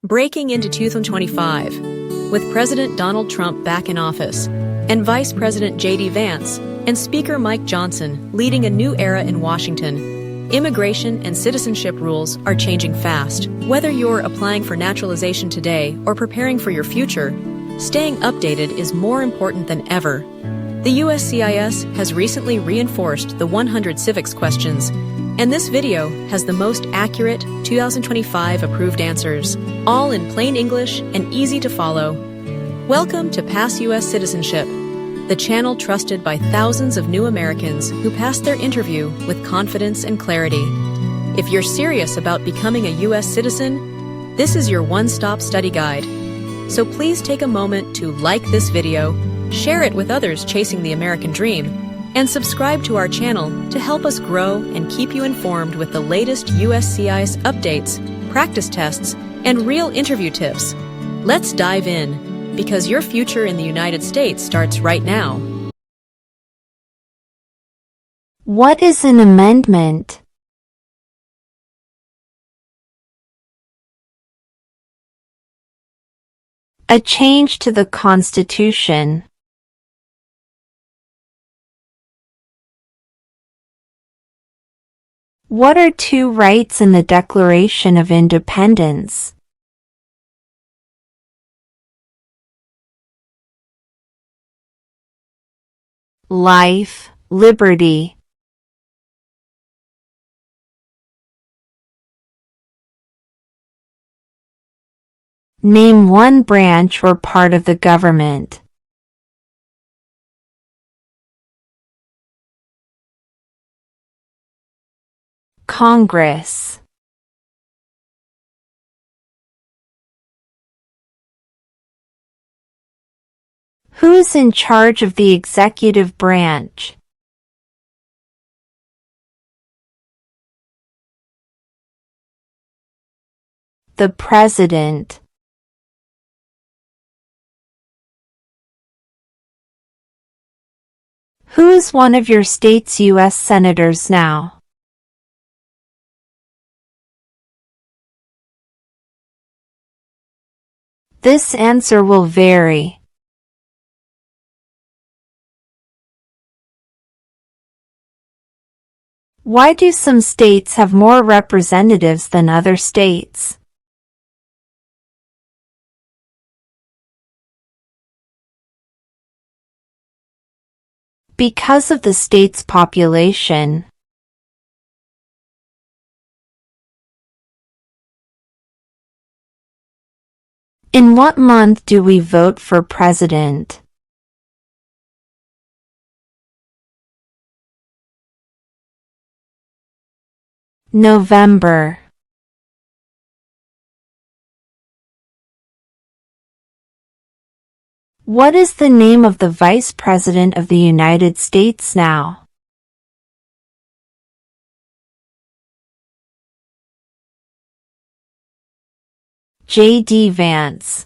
Breaking into 2025, with President Donald Trump back in office, and Vice President J.D. Vance and Speaker Mike Johnson leading a new era in Washington, immigration and citizenship rules are changing fast. Whether you're applying for naturalization today or preparing for your future, staying updated is more important than ever. The USCIS has recently reinforced the 100 civics questions, and this video has the most accurate 2025 approved answers, all in plain English and easy to follow. Welcome to Pass U.S. Citizenship, the channel trusted by thousands of new Americans who pass their interview with confidence and clarity. If you're serious about becoming a U.S. citizen, this is your one-stop study guide. So please take a moment to like this video, share it with others chasing the American dream, and subscribe to our channel to help us grow and keep you informed with the latest USCIS updates, practice tests, and real interview tips. Let's dive in, because your future in the United States starts right now. What is an amendment? A change to the Constitution. What are two rights in the Declaration of Independence? Life, liberty. Name one branch or part of the government. Congress. Who is in charge of the executive branch? The President. Who is one of your state's U.S. senators now? This answer will vary. Why do some states have more representatives than other states? Because of the state's population. In what month do we vote for president? November. What is the name of the Vice President of the United States now? J.D. Vance.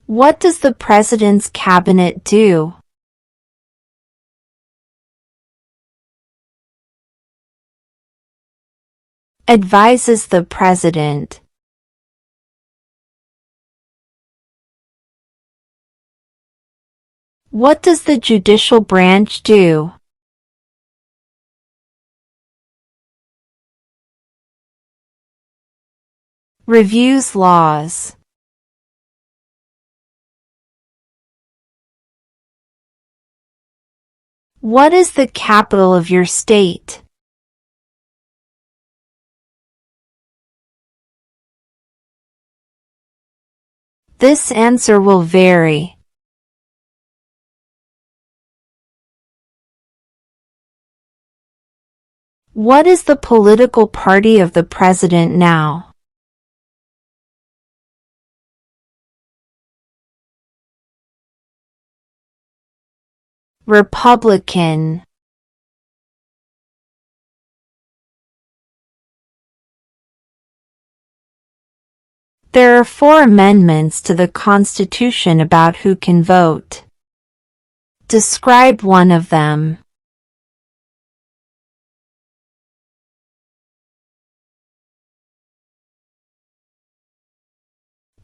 What does the President's cabinet do? Advises the President. What does the judicial branch do? Reviews laws. What is the capital of your state? This answer will vary. What is the political party of the president now? Republican. There are 4 amendments to the Constitution about who can vote. Describe one of them.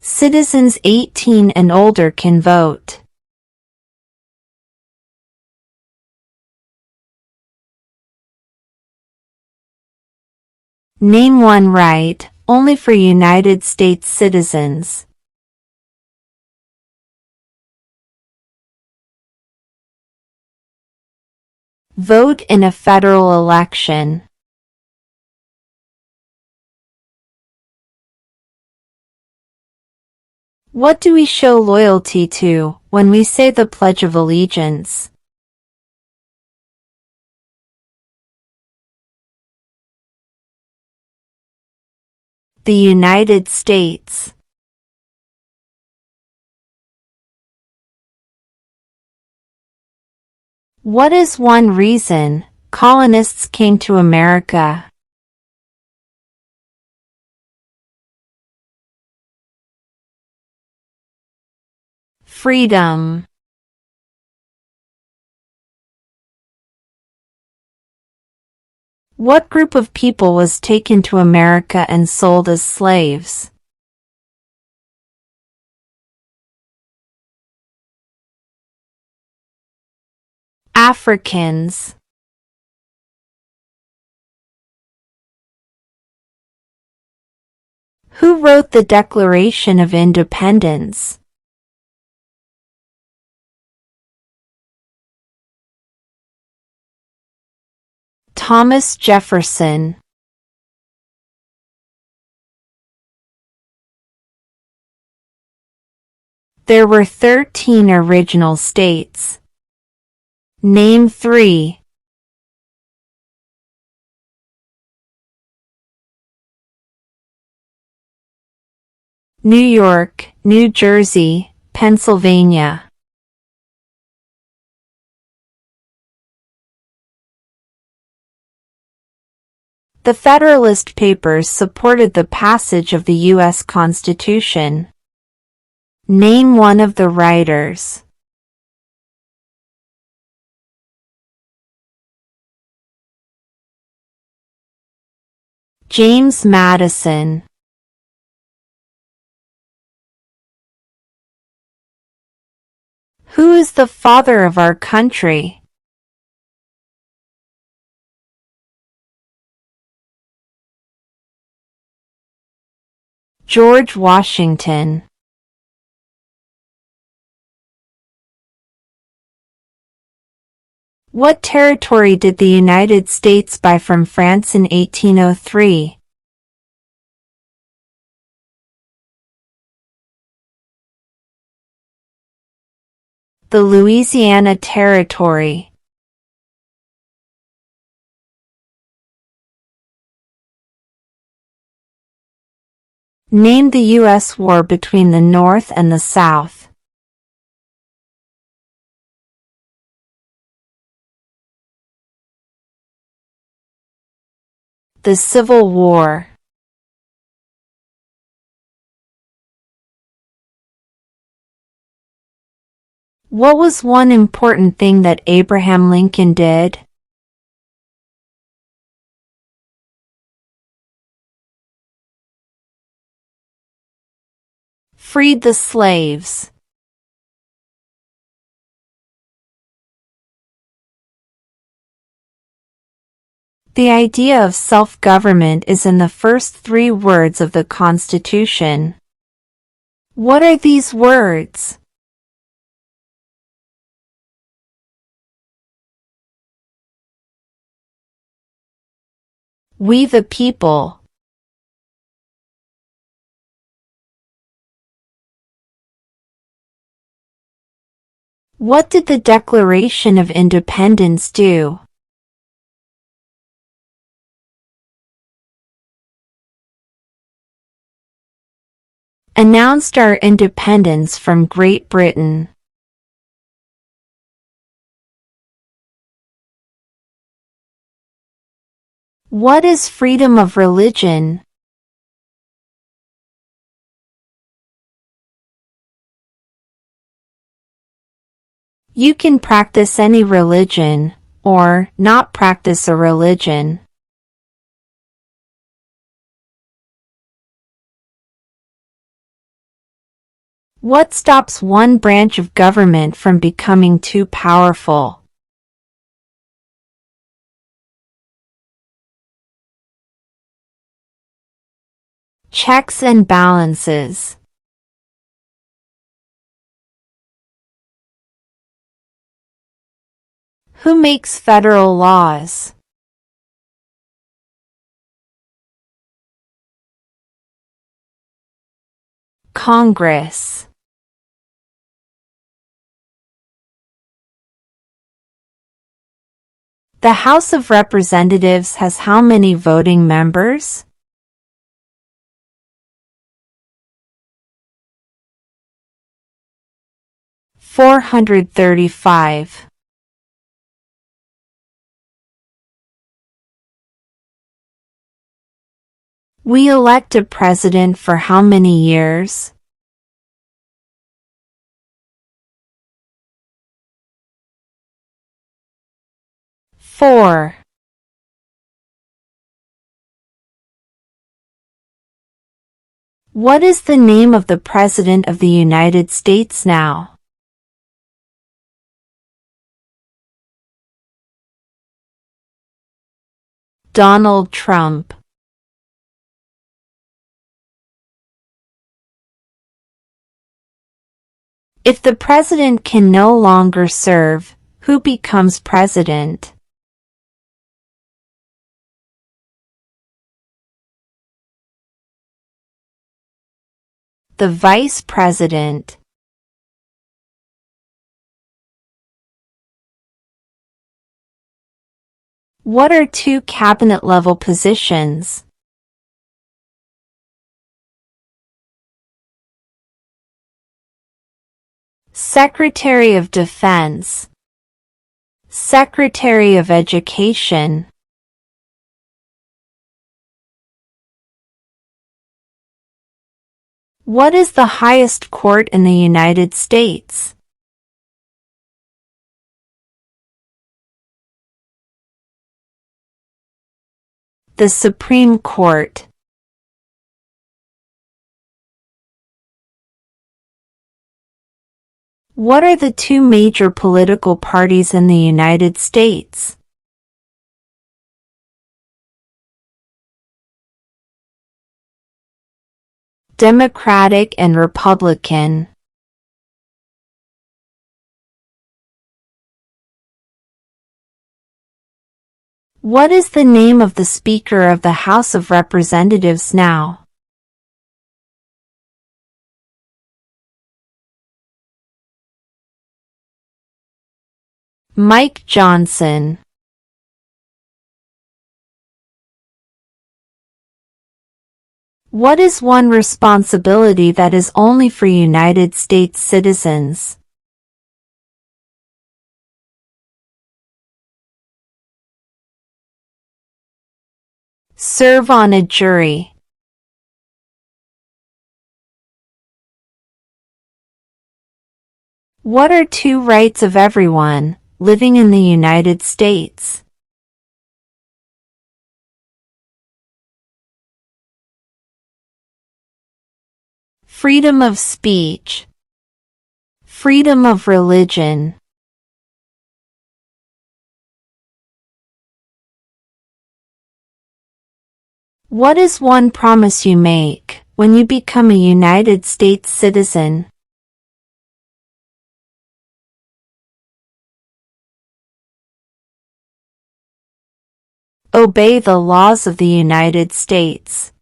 Citizens 18 and older can vote. Name one right, only for United States citizens. Vote in a federal election. What do we show loyalty to when we say the Pledge of Allegiance? The United States. What is one reason colonists came to America? Freedom. What group of people was taken to America and sold as slaves? Africans. Who wrote the Declaration of Independence? Thomas Jefferson. There were 13 original states. Name 3. New York, New Jersey, Pennsylvania. The Federalist Papers supported the passage of the U.S. Constitution. Name one of the writers. James Madison. Who is the father of our country? George Washington. What territory did the United States buy from France in 1803? The Louisiana Territory. Name the U.S. war between the North and the South. The Civil War. What was one important thing that Abraham Lincoln did? Freed the slaves. The idea of self-government is in the first 3 words of the Constitution. What are these words? We the people. What did the Declaration of Independence do? Announced our independence from Great Britain. What is freedom of religion? You can practice any religion, or not practice a religion. What stops one branch of government from becoming too powerful? Checks and balances. Who makes federal laws? Congress. The House of Representatives has how many voting members? 435. We elect a president for how many years? 4. What is the name of the President of the United States now? Donald Trump. If the president can no longer serve, who becomes president? The vice president. What are two cabinet-level positions? Secretary of Defense. Secretary of Education. What is the highest court in the United States? The Supreme Court. What are the two major political parties in the United States? Democratic and Republican. What is the name of the Speaker of the House of Representatives now? Mike Johnson. What is one responsibility that is only for United States citizens? Serve on a jury. What are two rights of everyone living in the United States? Freedom of speech. Freedom of religion. What is one promise you make when you become a United States citizen? Obey the laws of the United States.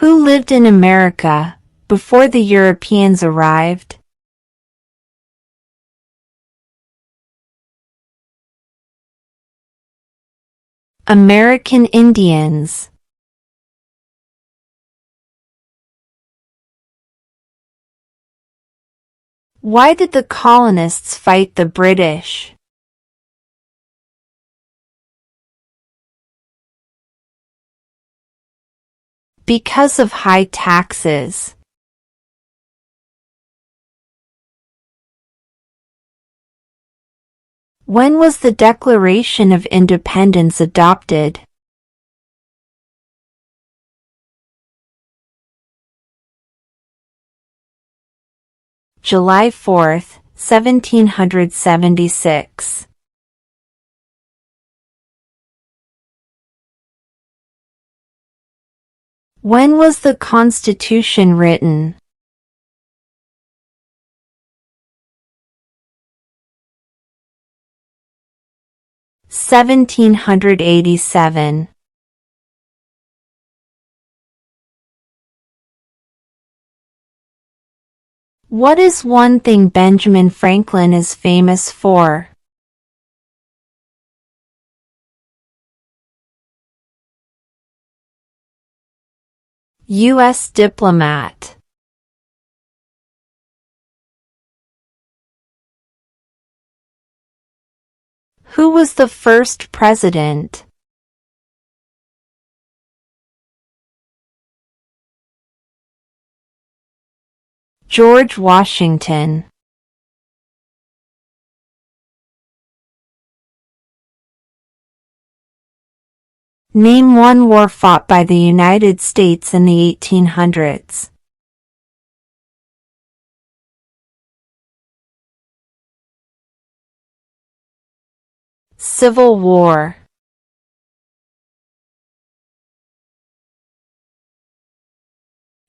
Who lived in America before the Europeans arrived? American Indians. Why did the colonists fight the British? Because of high taxes. When was the Declaration of Independence adopted? July 4, 1776. When was the Constitution written? (1787). What is one thing Benjamin Franklin is famous for? U.S. diplomat. Who was the first president? George Washington. Name one war fought by the United States in the 1800s. Civil War.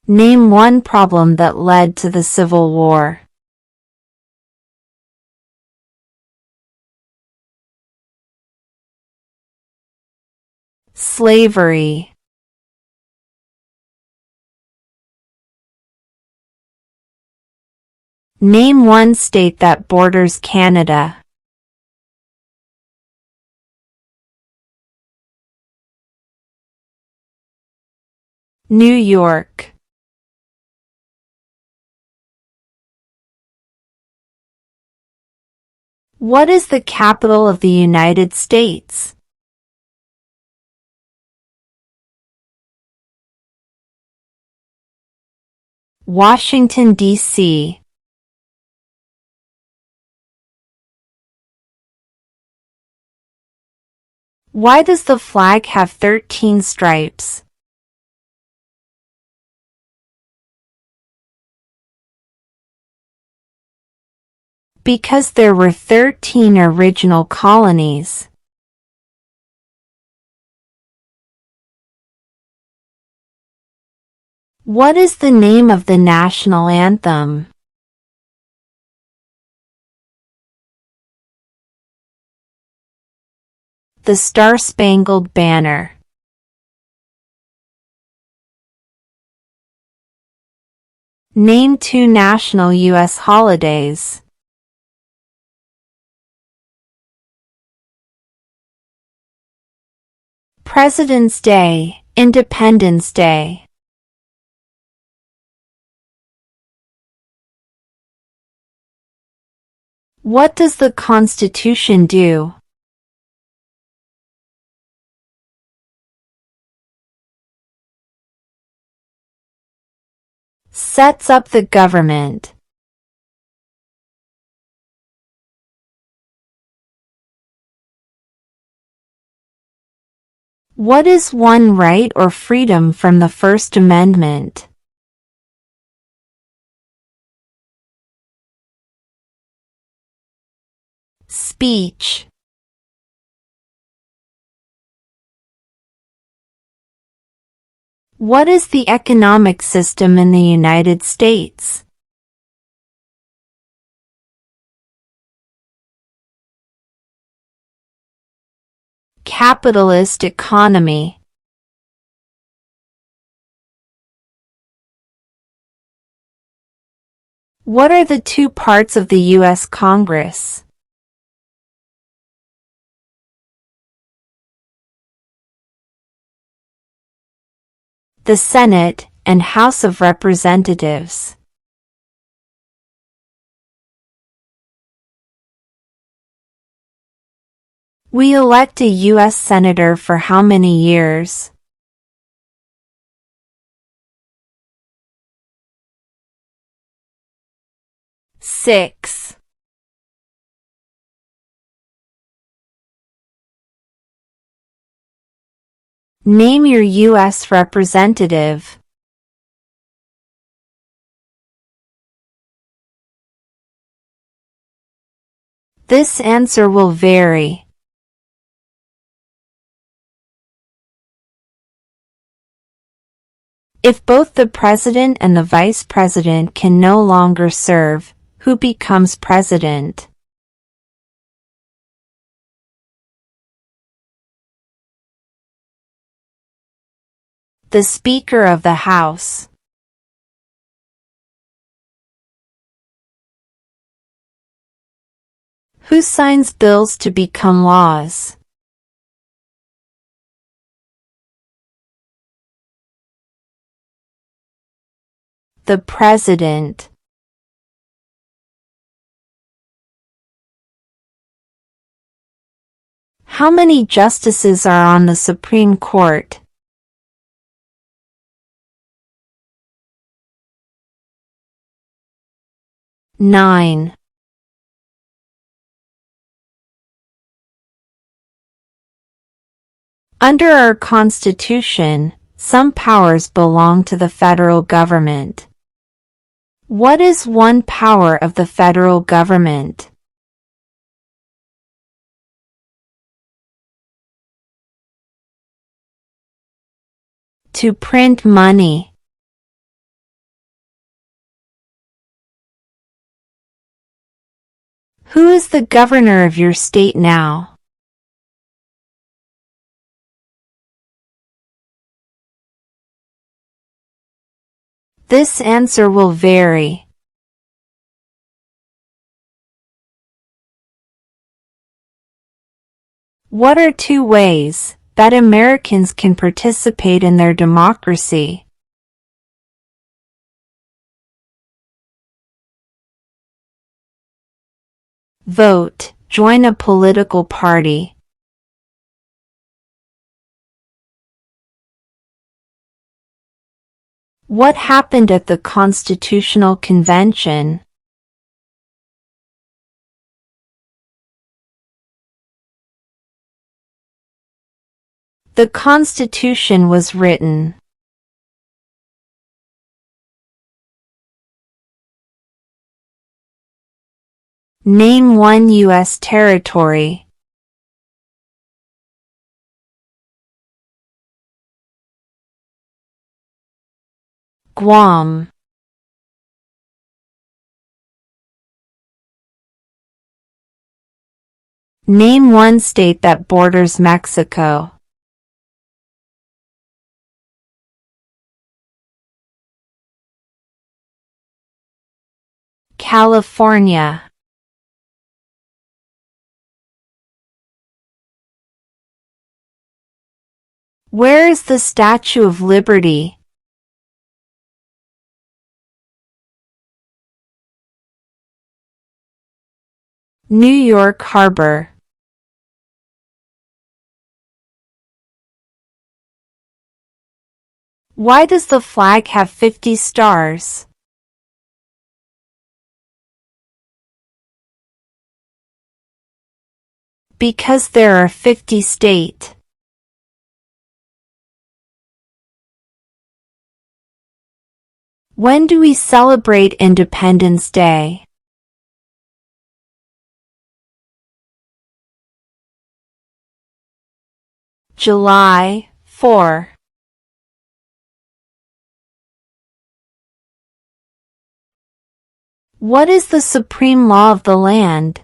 Name one problem that led to the Civil War. Slavery. Name one state that borders Canada. New York. What is the capital of the United States? Washington, D.C. Why does the flag have 13 stripes? Because there were 13 original colonies. What is the name of the national anthem? The Star-Spangled Banner. Name two national U.S. holidays. President's Day, Independence Day. What does the Constitution do? Sets up the government. What is one right or freedom from the First Amendment? Speech. What is the economic system in the United States? Capitalist economy. What are the two parts of the U.S. Congress? The Senate and House of Representatives. We elect a U.S. Senator for how many years? 6. Name your U.S. representative. This answer will vary. If both the president and the vice president can no longer serve, who becomes president? The Speaker of the House. Who signs bills to become laws? The President. How many justices are on the Supreme Court? 9. Under our Constitution, some powers belong to the federal government. What is one power of the federal government? To print money. Who is the governor of your state now? This answer will vary. What are 2 ways that Americans can participate in their democracy? Vote, join a political party. What happened at the Constitutional Convention? The Constitution was written. Name one U.S. territory. Guam. Name one state that borders Mexico. California. Where is the Statue of Liberty? New York Harbor. Why does the flag have 50 stars? Because there are 50 states. When do we celebrate Independence Day? July 4. What is the supreme law of the land?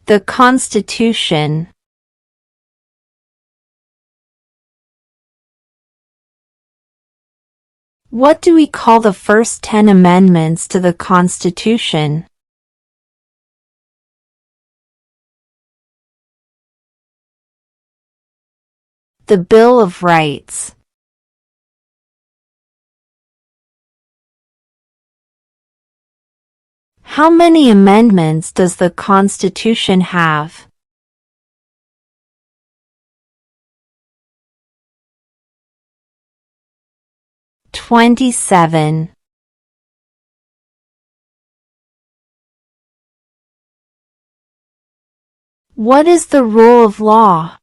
The Constitution. What do we call the first 10 amendments to the Constitution? The Bill of Rights. How many amendments does the Constitution have? 27. What is the rule of law?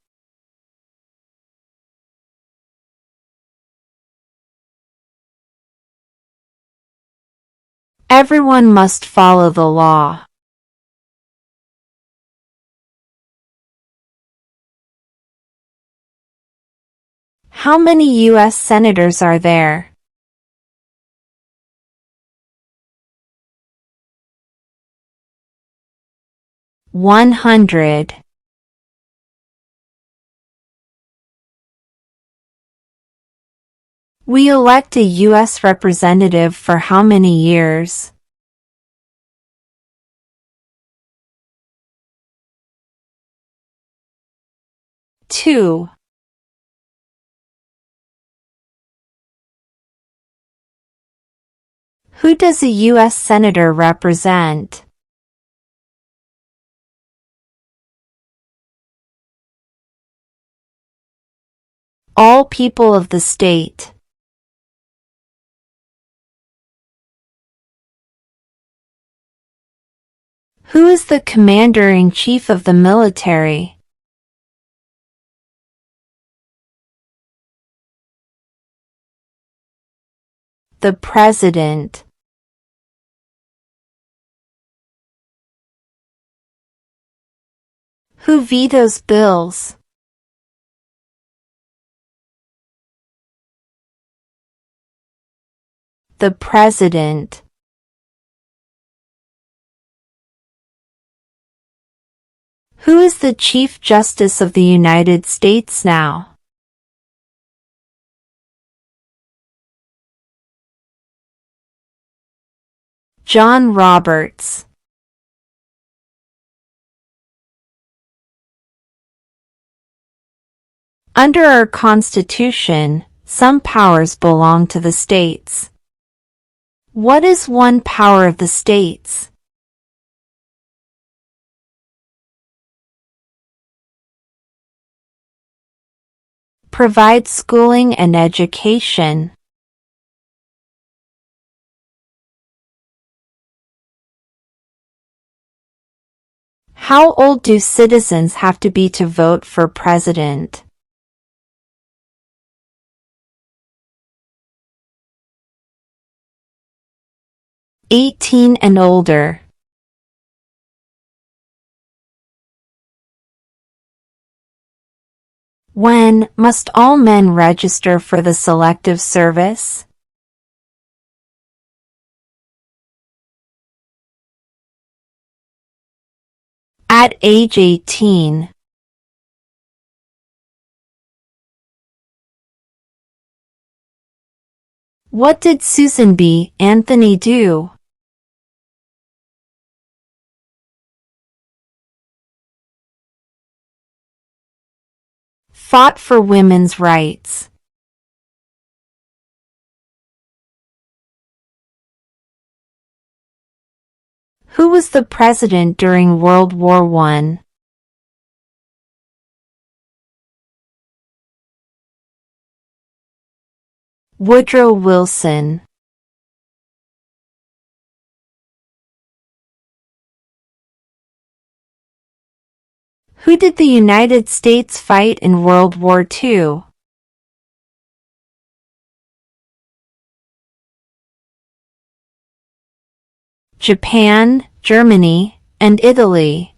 Everyone must follow the law. How many U.S. senators are there? 100. We elect a U.S. representative for how many years? 2. Who does a U.S. senator represent? All people of the state. Who is the commander-in-chief of the military? The president. Who vetoes bills? The president. Who is the Chief Justice of the United States now? John Roberts. Under our Constitution, some powers belong to the states. What is one power of the states? Provide schooling and education. How old do citizens have to be to vote for president? 18 and older. When must all men register for the Selective Service? At age 18. What did Susan B. Anthony do? Fought for women's rights. Who was the president during World War I? Woodrow Wilson. Who did the United States fight in World War II? Japan, Germany, and Italy.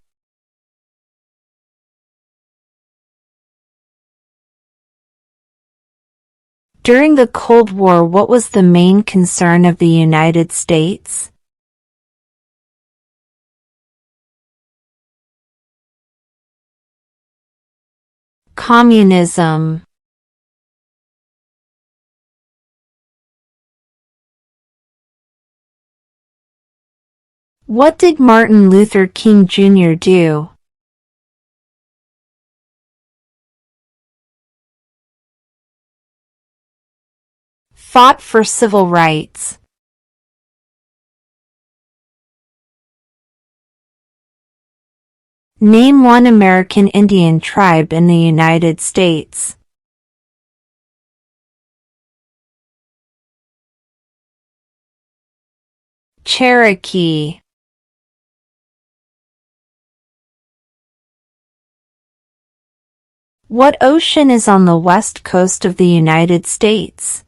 During the Cold War, what was the main concern of the United States? Communism. What did Martin Luther King Jr. do? Fought for civil rights. Name one American Indian tribe in the United States. Cherokee. What ocean is on the west coast of the United States?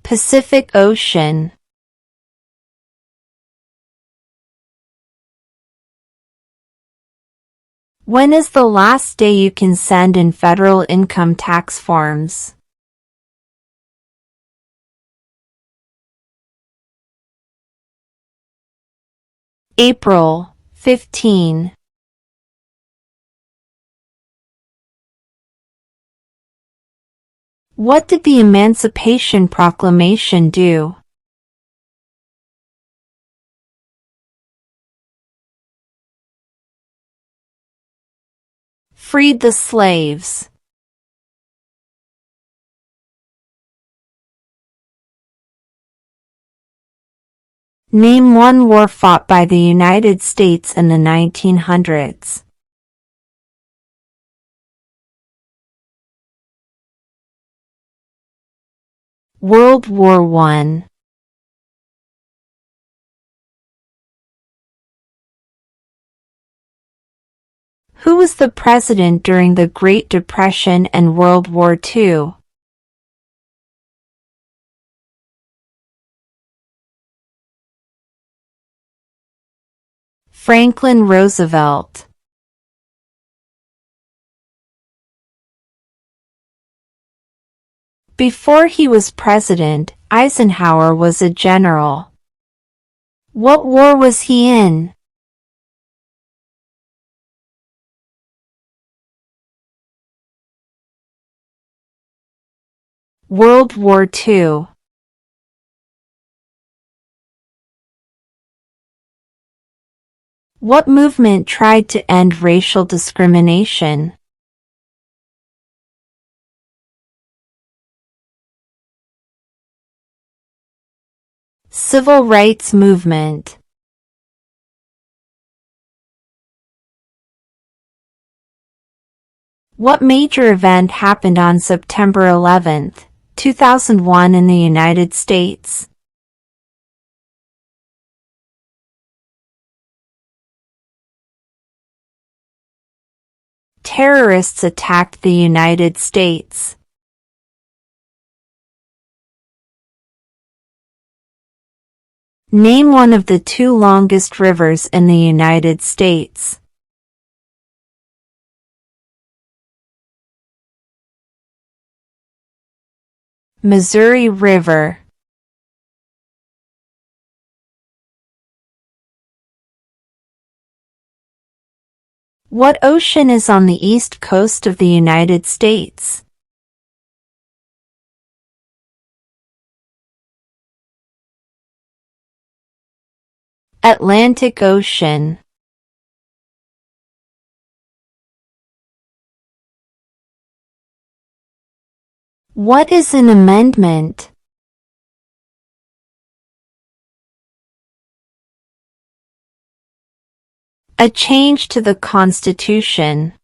Pacific Ocean. When is the last day you can send in federal income tax forms? April 15. What did the Emancipation Proclamation do? Freed the slaves. Name one war fought by the United States in the 1900s. World War I. Who was the president during the Great Depression and World War II? Franklin Roosevelt. Before he was president, Eisenhower was a general. What war was he in? World War II. What movement tried to end racial discrimination? Civil rights movement. What major event happened on September 11, 2001 in the United States? Terrorists attacked the United States. Name one of the two longest rivers in the United States. Missouri River. What ocean is on the east coast of the United States? Atlantic Ocean. What is an amendment? A change to the Constitution.